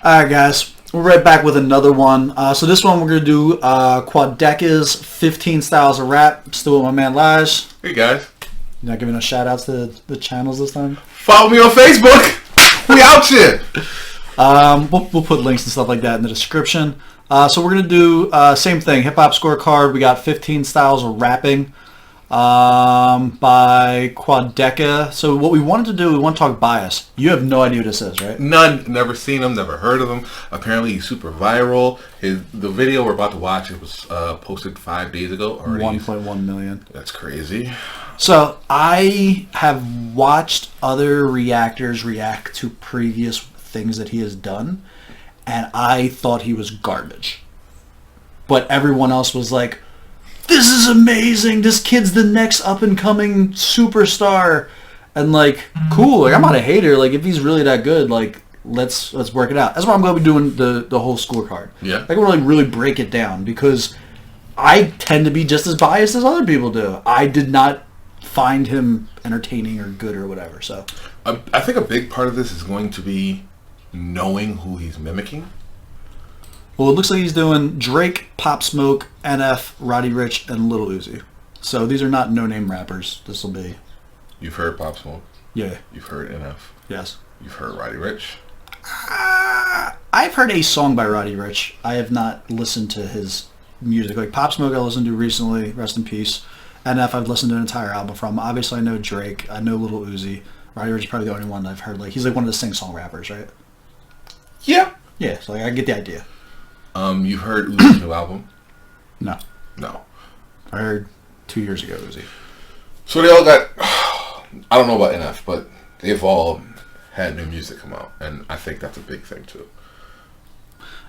Alright, guys. We're right back with another one. So this one we're going to do Quadeca's 15 Styles of Rap. Still with my man Laj. Hey, guys. You're not giving us shout-outs to the channels this time? Follow me on Facebook. We out here. We'll put links and stuff like that in the description. So we're going to do same thing. Hip-hop scorecard. We got 15 Styles of Rapping by Quadeca. So what we wanted to do, we want to talk bias. You have no idea what this is, right? None. Never seen him. Never heard of him. Apparently he's super viral. The video we're about to watch, it was posted 5 days ago already. 1.1 million. That's crazy. So I have watched other reactors react to previous things that he has done, and I thought he was garbage. But everyone else was like, this is amazing, this kid's the next up-and-coming superstar, and like, cool, like I'm not a hater, like if he's really that good, like let's work it out. That's why I'm going to be doing the whole scorecard. Yeah. I want to like really break it down, because I tend to be just as biased as other people do. I did not find him entertaining or good or whatever, so. I think a big part of this is going to be knowing who he's mimicking. Well, it looks like he's doing Drake, Pop Smoke, NF, Roddy Ricch, and Lil Uzi. So these are not no-name rappers. This will be... You've heard Pop Smoke. Yeah. You've heard NF. Yes. You've heard Roddy Ricch. I've heard a song by Roddy Ricch. I have not listened to his music. Like Pop Smoke I listened to recently, rest in peace. NF I've listened to an entire album from. Obviously I know Drake. I know Lil Uzi. Roddy Ricch is probably the only one I've heard. Like he's like one of the sing-song rappers, right? Yeah. Yeah, so like, I get the idea. You've heard Uzi's new album? No. No. I heard 2 years ago, Uzi. So they all got, I don't know about NF, but they've all had new music come out, and I think that's a big thing too.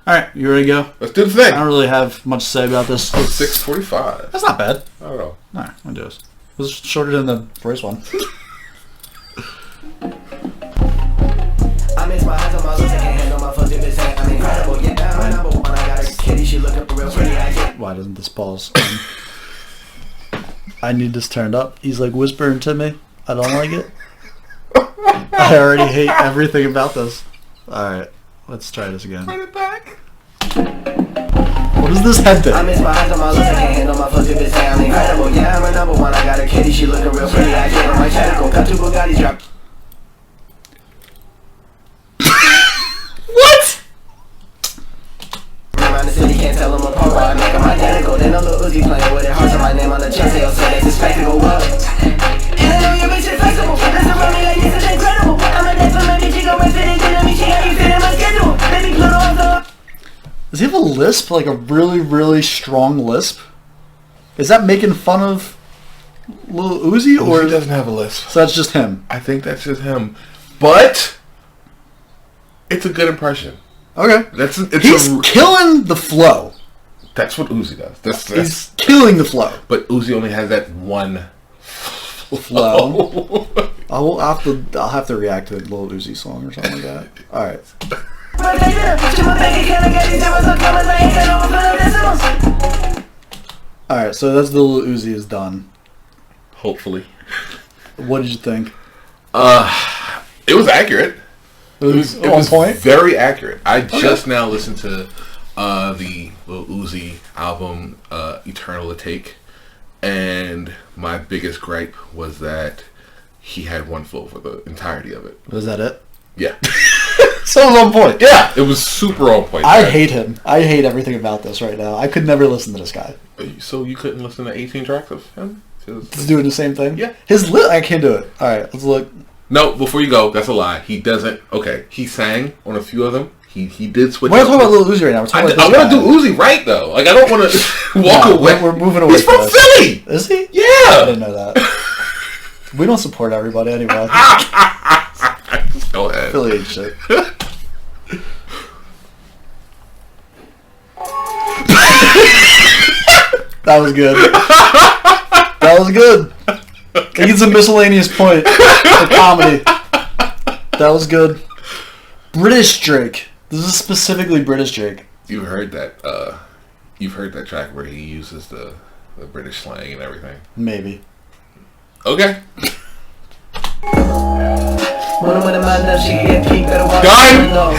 Alright, you ready to go? Let's do the thing. I don't really have much to say about this. It's 6:45. That's not bad. I don't know. Alright, I'll do this. It was shorter than the first one. I miss my eyes on my lips, I can't handle my fuzzy bitch. I'm incredible, yeah, I'm number one. I got a kitty, she looking real pretty. Why doesn't this pause? I need this turned up. He's like whispering to me. I don't like it. I already hate everything about this. Alright, let's try this again. Run it back. What is this head thing? I miss my eyes on my lips, I can't handle my fuzzy bitch. I'm incredible, yeah, I'm number one. I got a kitty, she looking real pretty. I get on my chatical, got two Bugattis drop. What? Around the city, can't tell them apart while I make them identical. Then a little Uzi playing with it, hearts on my name on the chest. They'll say it's a spectacle. What? And I know your bitch is flexible. Listen around me like this is incredible. I'm a death for my bitch, she gon' fit into me. She got you fit in my schedule. Baby, Pluto off the... Does he have a lisp? Like a really, really strong lisp? Is that making fun of Lil Uzi? Or he doesn't have a lisp. So that's just him? I think that's just him. But it's a good impression. Okay. He's killing the flow. That's what Uzi does. He's killing the flow. But Uzi only has that one flow. I'll have to react to a Lil Uzi song or something like that. All right. All right. So that's the Lil Uzi is done. Hopefully. What did you think? It was accurate. It was on point. Very accurate. I just now listened to the Lil Uzi album, Eternal to Take, and my biggest gripe was that he had one flow for the entirety of it. Was that it? Yeah. So it was on point. Yeah, it was super on point. I hate him. I hate everything about this right now. I could never listen to this guy. So you couldn't listen to 18 tracks of him? He's doing the same thing? Yeah. I can't do it. All right, let's look. No, before you go, that's a lie. He doesn't. Okay, he sang on a few of them. He did switch. We're not talking about Lil Uzi right now. We're talking about I want to do Uzi right though. Like I don't want to walk away. We're moving away. He's from Philly. Is he? Yeah. I didn't know that. We don't support everybody anyway. Go ahead. Philly ain't shit. That was good. That was good. It gets a miscellaneous point for comedy. That was good. British Drake. This is specifically British Drake. You've heard that. You've heard that track where he uses the British slang and everything. Maybe. Okay. Done.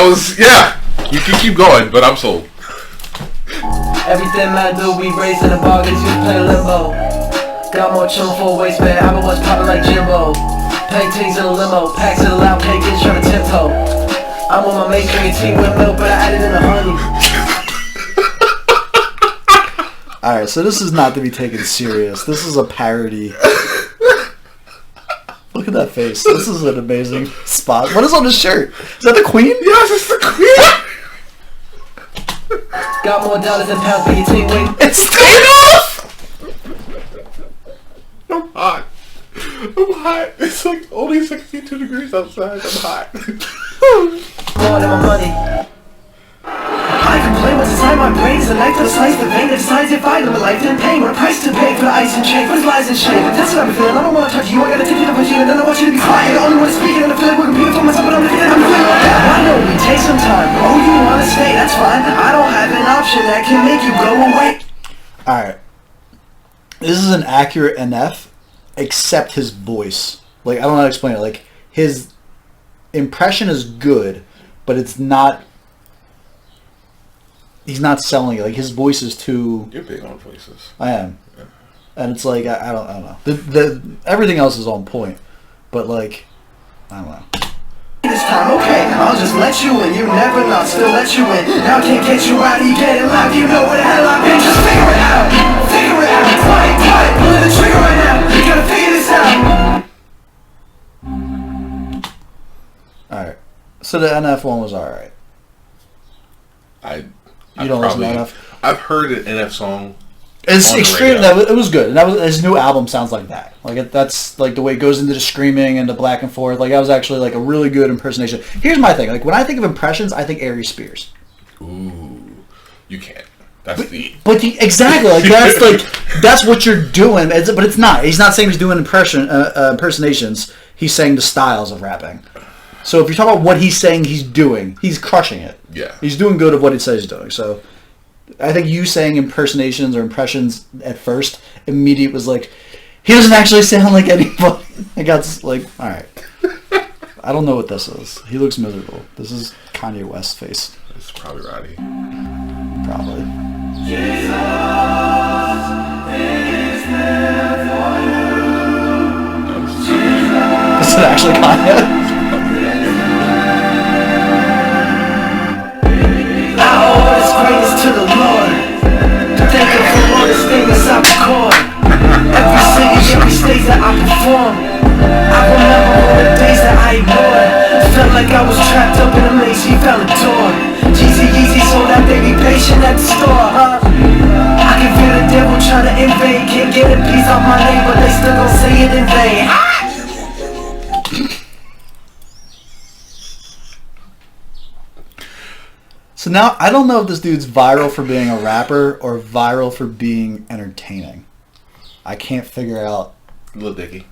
You can keep going, but I'm sold. Everything man do, we raising the bar, cause you play limbo. Got more chum for a waistband, I was popping like Jimbo. Paintings in a limo, packs in a loud pancakes, trying to tiptoe. I'm on my main cream tea with milk, but I added in the honey. Alright, so this is not to be taken serious. This is a parody. Look at that face. This is an amazing spot. What is on his shirt? Is that the Queen? Yes, it's the Queen! Got more dollars than pounds for your team wing. It's Thanos! I'm hot. It's like only 62 degrees outside. I'm hot. More than my money. I complain what's inside my brain is a knife to slice the vein that decides if I live a life in pain. What a price to pay for the ice and chain, for his lies and shame. But that's what I'm feeling. I don't want to touch you. I gotta take you to push you, and then I want you to be quiet. The only one speaking, and I feel like we're competing for myself, but I'm feeling I'm feeling like that. I know we take some time. Oh, you wanna stay? That's fine. I don't have an option that can make you go away. Alright. This is an accurate NF, except his voice. Like, I don't know how to explain it. Like, his impression is good, but it's not... He's not selling it. Like, his voice is too... You're big on voices. I am. Yeah. And it's like, I don't know. Everything else is on point. But, like, I don't know. This time, okay, I'll just let you in. You never know, still let you in. Now I can't get you out, you get it live. You know where the hell I've been. Just figure it out. Figure it out. Quiet. Pulling the trigger right now. You gotta figure this out. Alright. So the NF one was alright. You don't listen to NF? I've heard an NF song. It's extreme. It was good. And that was his new album. Sounds like that. Like that's like the way it goes into the screaming and the back and forth. Like that was actually like a really good impersonation. Here's my thing. Like when I think of impressions, I think Aries Spears. Ooh, you can't. Exactly. Like that's what you're doing. But it's not. He's not saying he's doing impersonations. He's saying the styles of rapping. So if you're talking about what he's saying he's doing, he's crushing it. Yeah. He's doing good of what he says he's doing. So I think you saying impersonations or impressions at first, immediate was like, he doesn't actually sound like anybody. I got like, all right. I don't know what this is. He looks miserable. This is Kanye West's face. It's probably Roddy. Probably. Jesus is there for you. Is it actually Kanye? I owe all this greatness to the Lord. Thank Him for all the things I record. Every city, every stage that I perform. I remember all the days that I ignored. Felt like I was trapped up in a maze, she fell a door. Easy, so that they be patient at the store, huh? I can feel the devil trying to invade. Can't get a piece off my name, but they still gon' say it in vain. So now, I don't know if this dude's viral for being a rapper or viral for being entertaining. I can't figure out. Lil Dicky.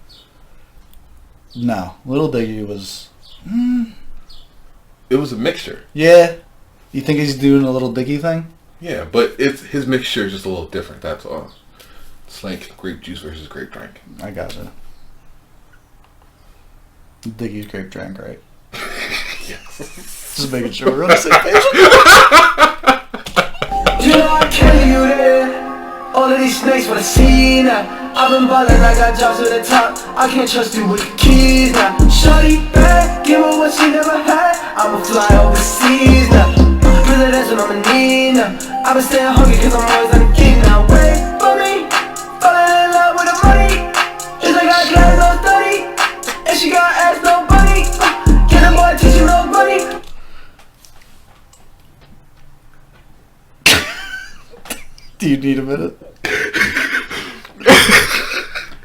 No. Lil Dicky was... It was a mixture. Yeah. You think he's doing a Lil Dicky thing? Yeah, but his mixture is just a little different, that's all. It's like grape juice versus grape drink. I gotcha. Dicky's grape drink, right? Yes. Just making sure we're on the same page. You know I kill you there. All of these snakes wanna see now. I've been ballin', I got jobs at the top. I can't trust you with the keys now. Shorty bad, give her what she never had. I'ma fly overseas now. Presidents on my knee now. I've been staying hungry cause I'm always on the geek now. Wait for me, falling in love with the money. It's like I got no 30, and she got ass nobody. Get a boy teaching nobody. Do you need a minute?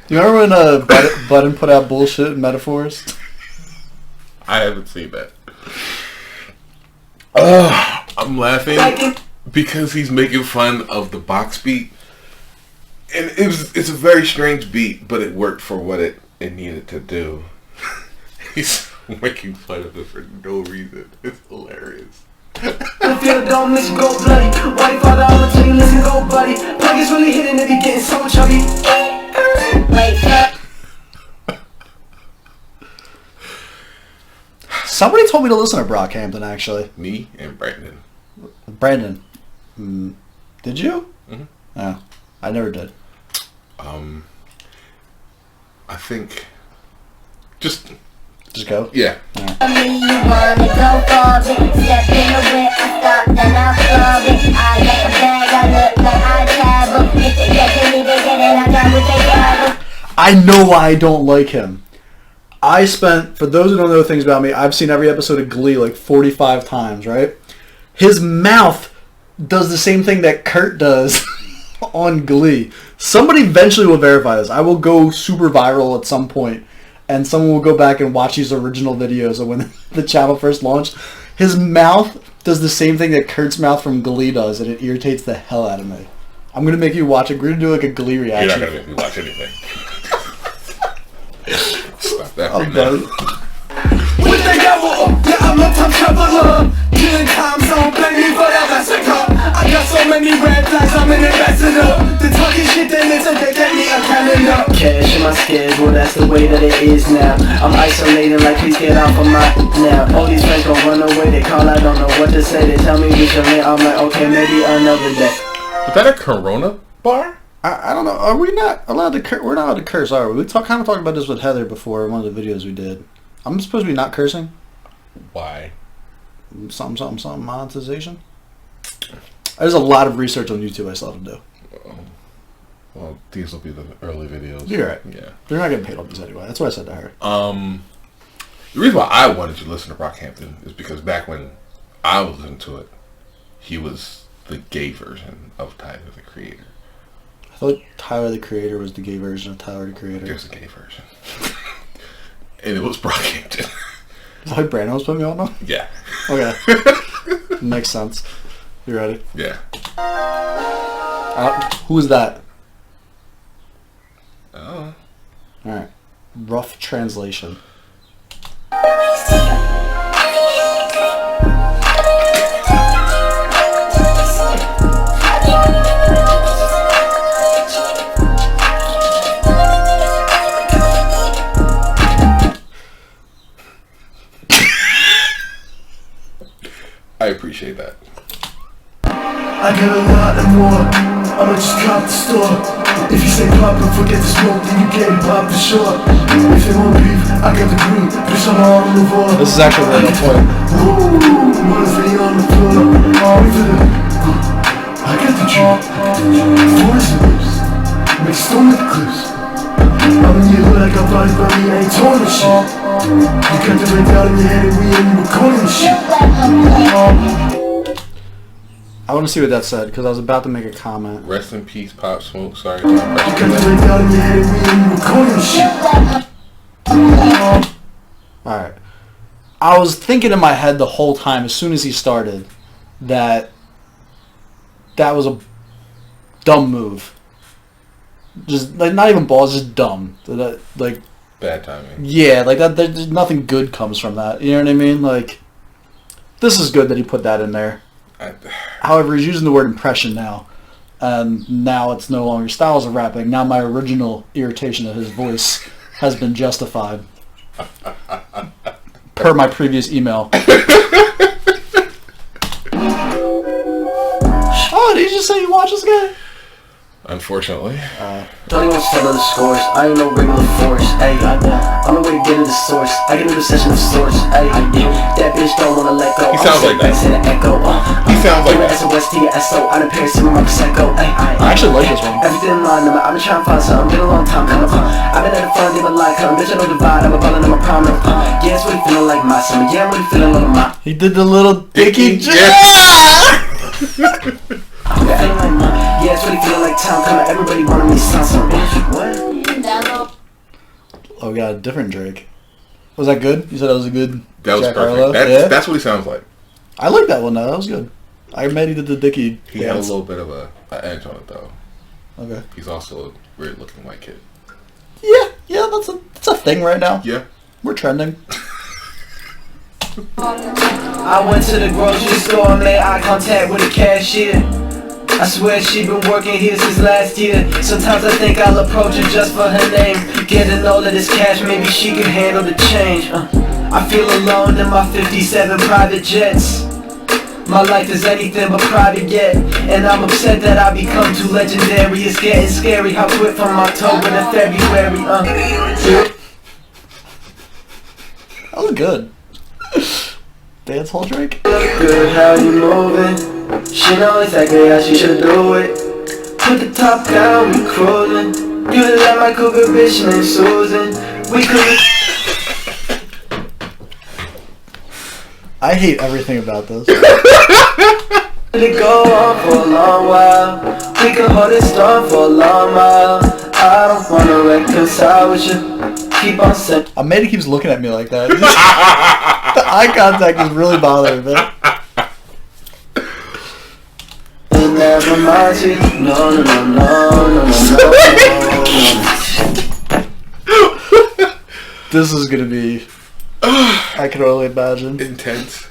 Do you remember when Budden put out bullshit and metaphors? I haven't seen that. I'm laughing because he's making fun of the box beat. And it's a very strange beat, but it worked for what it needed to do. He's making fun of it for no reason. It's hilarious. I feel don't miss go bloody. White father, I'ma tell you, listen, go buddy. Pockets really hitting if you getting so chubby. Somebody told me to listen to Brockhampton, actually. Me and Brandon. Brandon. Did you? Mm-hmm. No, I never did. I think... Just go? Yeah. I know why I don't like him. I spent, for those who don't know things about me, I've seen every episode of Glee like 45 times, right? His mouth does the same thing that Kurt does on Glee. Somebody eventually will verify this. I will go super viral at some point, and someone will go back and watch these original videos of when the channel first launched. His mouth does the same thing that Kurt's mouth from Glee does, and it irritates the hell out of me. I'm going to make you watch it. We're going to do like a Glee reaction. You're not going to make me watch anything. Stop that I'm right now. done. With the devil, yeah, I'm a tough traveler. Killing time zone, blame me for that massacre. I got so many red flags, I'm an ambassador. The talking shit, they listen, they get me a calendar. Cash in my schedule, that's the way that it is now. I'm isolating like please get off of my now. All these friends gon' run away, they call, I don't know what to say. They tell me we should link, I'm like, okay, maybe another day. Is that a Corona bar? I don't know. Are we not allowed to curse? We're not allowed to curse, are we? We kind of talked about this with Heather before in one of the videos we did. I'm supposed to be not cursing? Why? Something, monetization? There's a lot of research on YouTube I still have to do. Well, these will be the early videos. You're right. Yeah. They're not getting paid on this anyway. That's what I said to her. The reason why I wanted you to listen to Brockhampton is because back when I was listening to it, he was the gay version of Tyler, the Creator. I thought Tyler the Creator was the gay version of Tyler the Creator. There's a gay version. And it was Brockhampton. Is that why Brandon was putting me on now? Yeah. Okay. Makes sense. You ready? Yeah. Who is that? Oh. Alright. Rough translation. I appreciate that. I got a lot and more, I'ma just cop the store. If you say pop and forget the smoke, then you getting popped for sure. If you want beef, I got the green, bitch I'm all on the board. This is actually really important. Ooh, money on the floor, all for the I got the drip, forest lips, mixed on with the clips. I'm in your hood, I got body by me, I ain't torn this shit. You got the red dot in your head and we ain't even calling this shit. I want to see what that said, because I was about to make a comment. Rest in peace, Pop Smoke. Sorry. You got the red dot in your head and we ain't even calling this shit. Alright. I was thinking in my head the whole time, as soon as he started, that was a dumb move. Just, like, not even balls, just dumb. Like, Bad timing. yeah, like, that. There's nothing good comes from that. You know what I mean? Like, this is good that he put that in there. However, he's using the word impression now. And now it's no longer styles of rapping. Now my original irritation of his voice has been justified. Per my previous email. Oh, did you just say you watch this guy? Unfortunately. Don't even settle the scores, I ain't no regular force, ayy. I'm the way to get to the source, I get into the session of source, ayy. That bitch don't wanna let go. He sounds like that. To the echo, He sounds like that. SOS to your SO, I done Paris in my Prosecco, ayy. I actually like this one. Everything in line, I've been trying to find something, been a long time coming. I've been at the front, they been like, bitch I know divide, I'm a ballin' in my prominent. Yeah, it's really feeling like my summer, yeah, I'm really feeling like my. He did the little dicky. Yeah, it's really feeling like town coming. Everybody wanted me to sound some bitch. What? Oh, we got a different Drake. Was that good? You said that was a good. That was Jack perfect. Harlow? That's what he sounds like. I like that one though. That was good. I admit he did the dicky. He had a little bit of a edge on it though. Okay. He's also a weird looking white kid. Yeah, that's a thing right now. Yeah. We're trending. I went to the grocery store and made eye contact with the cashier. I swear she been working here since last year. Sometimes I think I'll approach her just for her name. Get to know that it's cash, maybe she can handle the change. I feel alone in my 57 private jets. My life is anything but private yet, and I'm upset that I become too legendary. It's getting scary how quick from October to February. That was good. Dance hall Drake. Good, how you moving? She knows exactly how she should do it. Put the top down, we cruising. You like my cougar bitch named Susan. We could. I hate everything about this. Let it go on for a long while. We can hold it strong for a long while. I don't wanna reconcile with you. Keep on saying. Amanda keeps looking at me like that. The eye contact is really bothering me. It never minds you. No, no, no, no, no, no, no. This is gonna be. I can only imagine. Intense.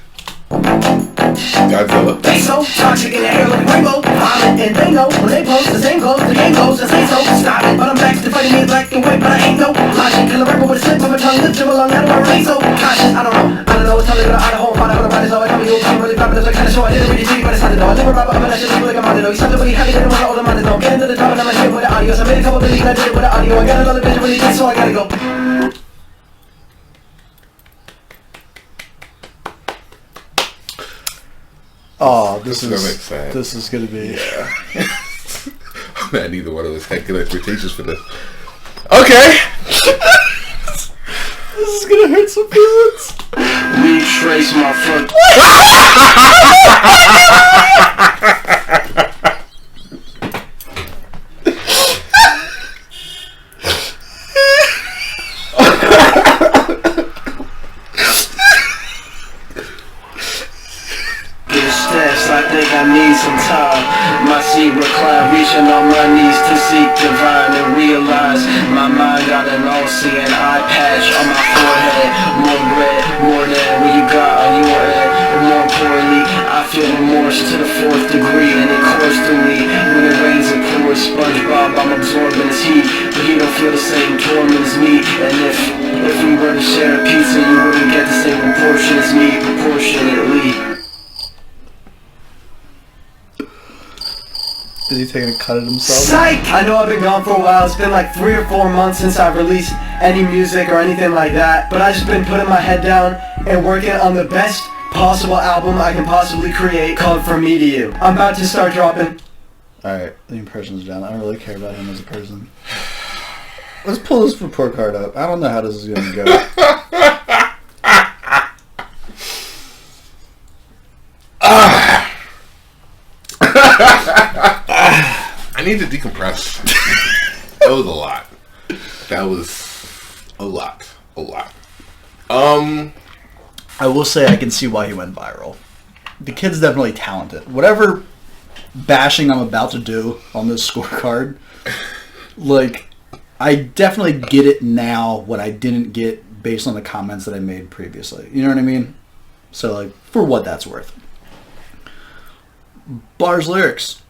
Godzilla. They so toxic in the air like rainbow. Vomit and they know when they post the same goes, the game goes, the same so stop it. But I'm back to fighting me black and white, but I ain't no logic. Kill a rapper with a slip of a tongue, lift dribble on that one, I ain't so cautious. I don't know what's telling me to Idaho, find out what I'm so I tell me you'll come really proper, that's the kind of show I didn't really see, but it's hard to know. I live a rapper, I'm an action, like I'm on the know. You sound really happy, they don't want all the money, don't get into the top and I'm here with the audio. So I made a couple billion, I did it with the audio. I got another bitch really good, so I gotta go. Oh, this is gonna be. Yeah. Man, neither one of us had good expectations for this. Okay. This is gonna hurt some feelings. Retrace my foot. I think I need some time. My seat recline, reaching on my knees to seek divine and realize my mind got an all-seeing eye patch on my forehead. More red, more than what you got on your head. More importantly, I feel remorse to the 4th degree, and it course through me. When it rains and pours, SpongeBob, I'm absorbing his heat, but he don't feel the same torment as me. And if we were to share a pizza, you wouldn't get the same proportion as me, proportionately. Is he taking a cut at himself? Psych! I know I've been gone for a while. It's been like 3 or 4 months since I've released any music or anything like that. But I've just been putting my head down and working on the best possible album I can possibly create called From Me to You. I'm about to start dropping. Alright, the impressions down. I don't really care about him as a person. Let's pull this report card up. I don't know how this is going to go. I need to decompress. That was a lot. That was a lot. A lot. I will say I can see why he went viral. The kid's definitely talented. Whatever bashing I'm about to do on this scorecard, like, I definitely get it now what I didn't get based on the comments that I made previously. You know what I mean? So, like, for what that's worth. Bars, lyrics.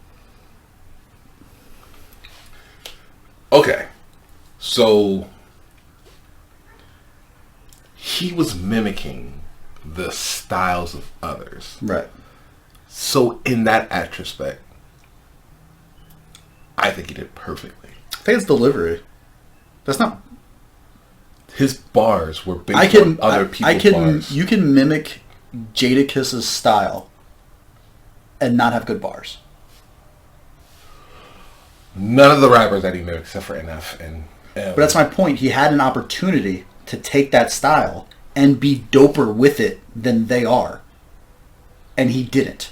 Okay. So he was mimicking the styles of others. Right. So in that retrospect, I think he did perfectly. I think it's delivery. That's not... His bars were based on other people's bars. You can mimic Jadakiss's style and not have good bars. None of the rappers that he mimicked, except for NF and... But that's my point. He had an opportunity to take that style and be doper with it than they are. And he didn't.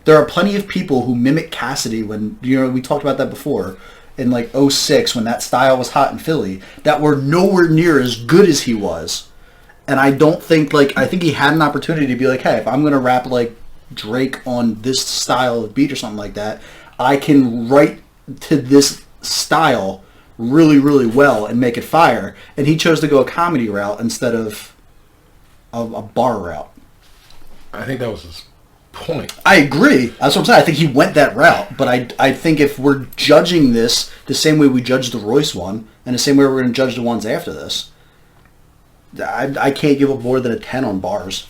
There are plenty of people who mimic Cassidy when, you know, we talked about that before, in like 06 when that style was hot in Philly, that were nowhere near as good as he was. And I don't think, like, I think he had an opportunity to be like, hey, if I'm going to rap like Drake on this style of beat or something like that, I can write to this style really, really well and make it fire. And he chose to go a comedy route instead of a bar route. I think that was his point. I agree. That's what I'm saying. I think he went that route. But I think if we're judging this the same way we judged the Royce one and the same way we're going to judge the ones after this, I can't give him more than a 10 on bars.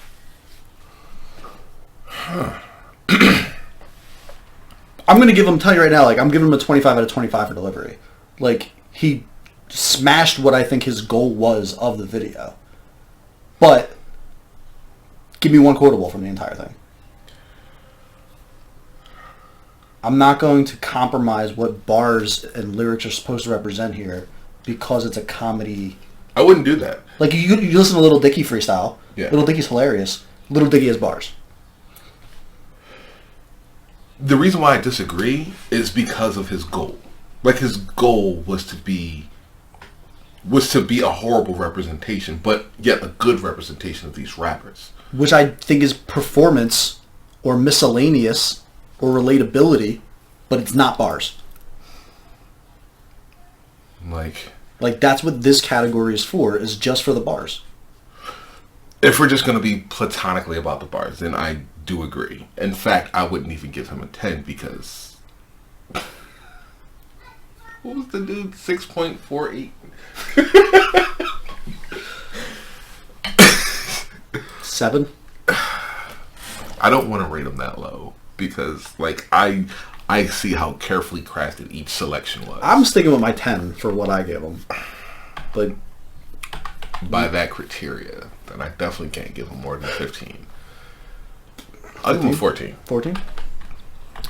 I'm going to give him, tell you right now, like, I'm giving him a 25 out of 25 for delivery. Like, he smashed what I think his goal was of the video. But, give me one quotable from the entire thing. I'm not going to compromise what bars and lyrics are supposed to represent here because it's a comedy. I wouldn't do that. Like, you listen to Little Dicky freestyle. Yeah. Little Dicky's hilarious. Little Dicky has bars. The reason why I disagree is because of his goal. Like, his goal was to be a horrible representation, but yet a good representation of these rappers. Which I think is performance or miscellaneous or relatability, but it's not bars. Like, that's what this category is for, is just for the bars. if we're just going to be platonically about the bars, then I do agree. In fact, I wouldn't even give him a 10 because... What was the dude? 6.48? 7? I don't want to rate him that low because, like, I see how carefully crafted each selection was. I'm sticking with my 10 for what I gave him. But by that criteria, then I definitely can't give him more than 15. I'll give him 14. 14?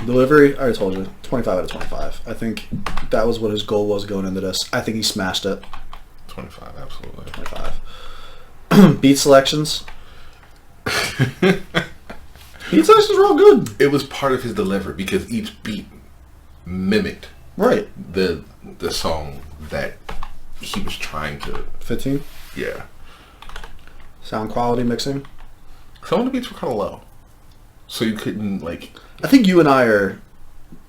Delivery, I already told you, 25 out of 25. I think that was what his goal was going into this. I think he smashed it. 25, absolutely. 25. Beat selections. Beat selections were all good. It was part of his delivery because each beat mimicked Right. the song that he was trying to... 15? Yeah. Sound quality mixing. Some of the beats were kind of low. So you couldn't, like... I think you and I are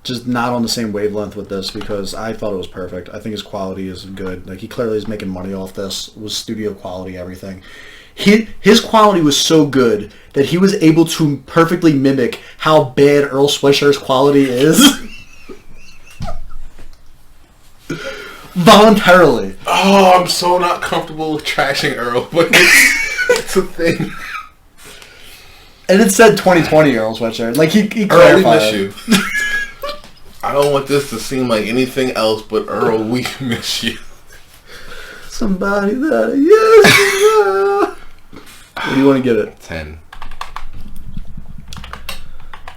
just not on the same wavelength with this because I thought it was perfect. I think his quality is good. Like, he clearly is making money off this. It was studio quality, everything. His quality was so good that he was able to perfectly mimic how bad Earl Sweatshirt's quality is. Voluntarily. Oh, I'm so not comfortable with trashing Earl, but it's a thing. And it said 2020 Earl Sweatshirt. Like, he Earl, we clarified. miss you. I don't want this to seem like anything else, but Earl, we miss you. Somebody that yes. What do you want to get it? 10.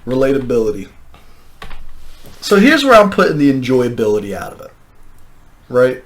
Relatability. So here's where I'm putting the enjoyability out of it. Right?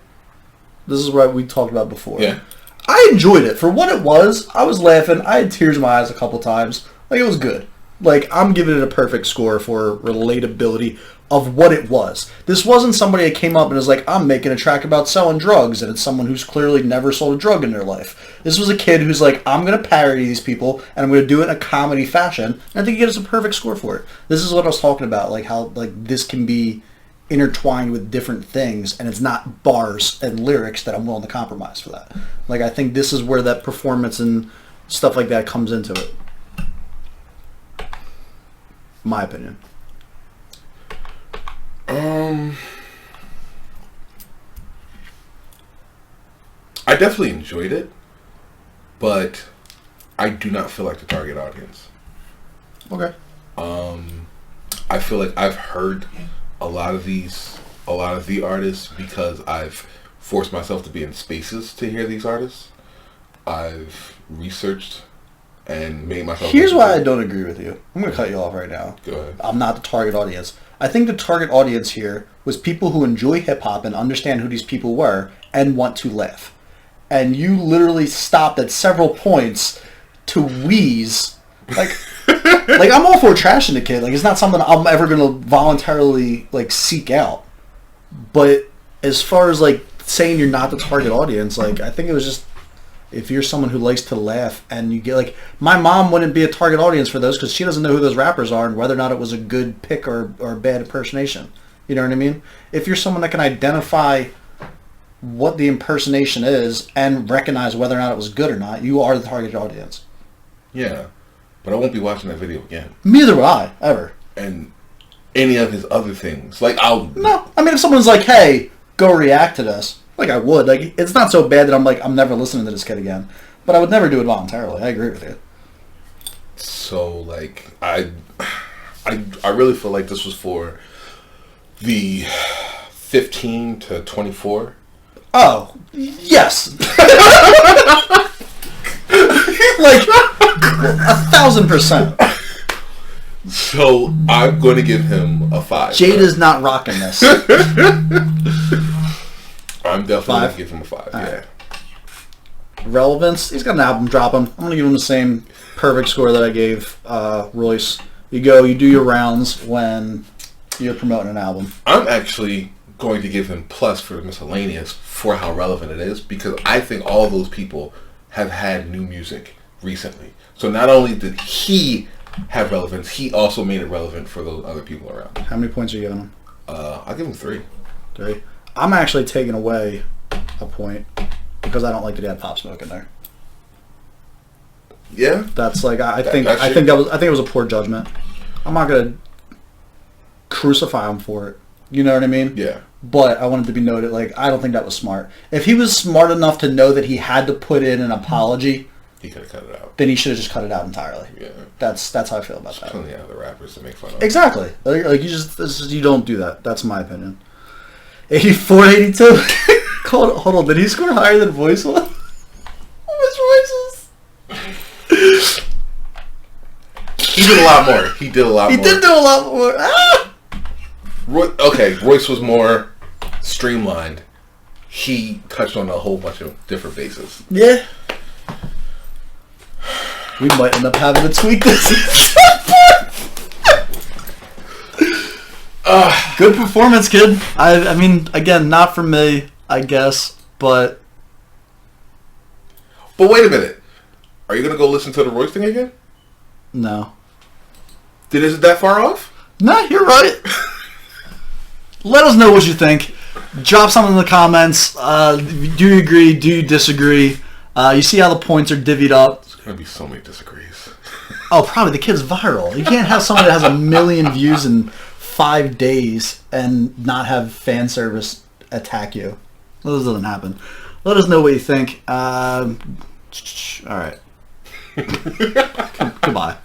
This is what we talked about before. Yeah. I enjoyed it. For what it was, I was laughing. I had tears in my eyes a couple times. Like, it was good. Like, I'm giving it a perfect score for relatability of what it was. This wasn't somebody that came up and was like, I'm making a track about selling drugs, and it's someone who's clearly never sold a drug in their life. This was a kid who's like, I'm going to parody these people, and I'm going to do it in a comedy fashion, and I think he gives us a perfect score for it. This is what I was talking about, like how like this can be intertwined with different things, and it's not bars and lyrics that I'm willing to compromise for that. Like, I think this is where that performance and stuff like that comes into it. My opinion. I definitely enjoyed it, but I do not feel like the target audience. Okay. I feel like I've heard a lot of the artists because I've forced myself to be in spaces to hear these artists. I've researched and made myself... Here's why I don't agree with you. I'm going to cut you off right now. Go ahead. I'm not the target audience. I think the target audience here was people who enjoy hip-hop and understand who these people were and want to laugh. And you literally stopped at several points to wheeze. Like, like, I'm all for trashing the kid. Like, it's not something I'm ever going to voluntarily, like, seek out. But as far as, like, saying you're not the target audience, like, I think it was just... If you're someone who likes to laugh and you get, like, my mom wouldn't be a target audience for those because she doesn't know who those rappers are and whether or not it was a good pick or bad impersonation. You know what I mean? If you're someone that can identify what the impersonation is and recognize whether or not it was good or not, you are the target audience. Yeah, but I won't be watching that video again. Neither would I, ever. And any of his other things. Like, No, I mean, if someone's like, hey, go react to this. Like, I would. Like, it's not so bad that I'm like, I'm never listening to this kid again. But I would never do it voluntarily. I agree with you. So, like, I really feel like this was for the 15 to 24. Oh, yes. Like, 1,000%. So, I'm going to give him a 5. Jada's not rocking this. I'm definitely going 5? to give him a 5, All yeah. right. Relevance, he's got an album dropping. I'm going to give him the same perfect score that I gave Royce. You do your rounds when you're promoting an album. I'm actually going to give him plus for the miscellaneous for how relevant it is, because I think all those people have had new music recently. So not only did he have relevance, he also made it relevant for those other people around. How many points are you giving him? I'll give him 3. 3. I'm actually taking away a point because I don't like that he had Pop Smoke in there. Yeah, That's like I think it was a poor judgment. I'm not gonna crucify him for it. You know what I mean? yeah. But I wanted to be noted. Like, I don't think that was smart. If he was smart enough to know that he had to put in an apology, He could have cut it out. then he should have just cut it out entirely. Yeah. That's how I feel about that. Plenty of other rappers to make fun of. Exactly. Like you don't do that. That's my opinion. 84, 82. Hold on. Did he score higher than Voice was? Which Voices? He did a lot more. He did a lot He more. did do a lot more. Ah! Royce was more streamlined. He touched on a whole bunch of different bases. Yeah. We might end up having to tweak this. Good performance, kid. I mean, again, not for me, I guess, but... But wait a minute. Are you going to go listen to the Royce thing again? No. Then is it that far off? No, you're right. Let us know what you think. Drop something in the comments. Do you agree? Do you disagree? You see how the points are divvied up. There's going to be so many disagrees. Oh, probably. The kid's viral. You can't have someone that has 1 million views in 5 days and not have fan service attack you. Well, this doesn't happen. Let us know what you think. All right. Goodbye.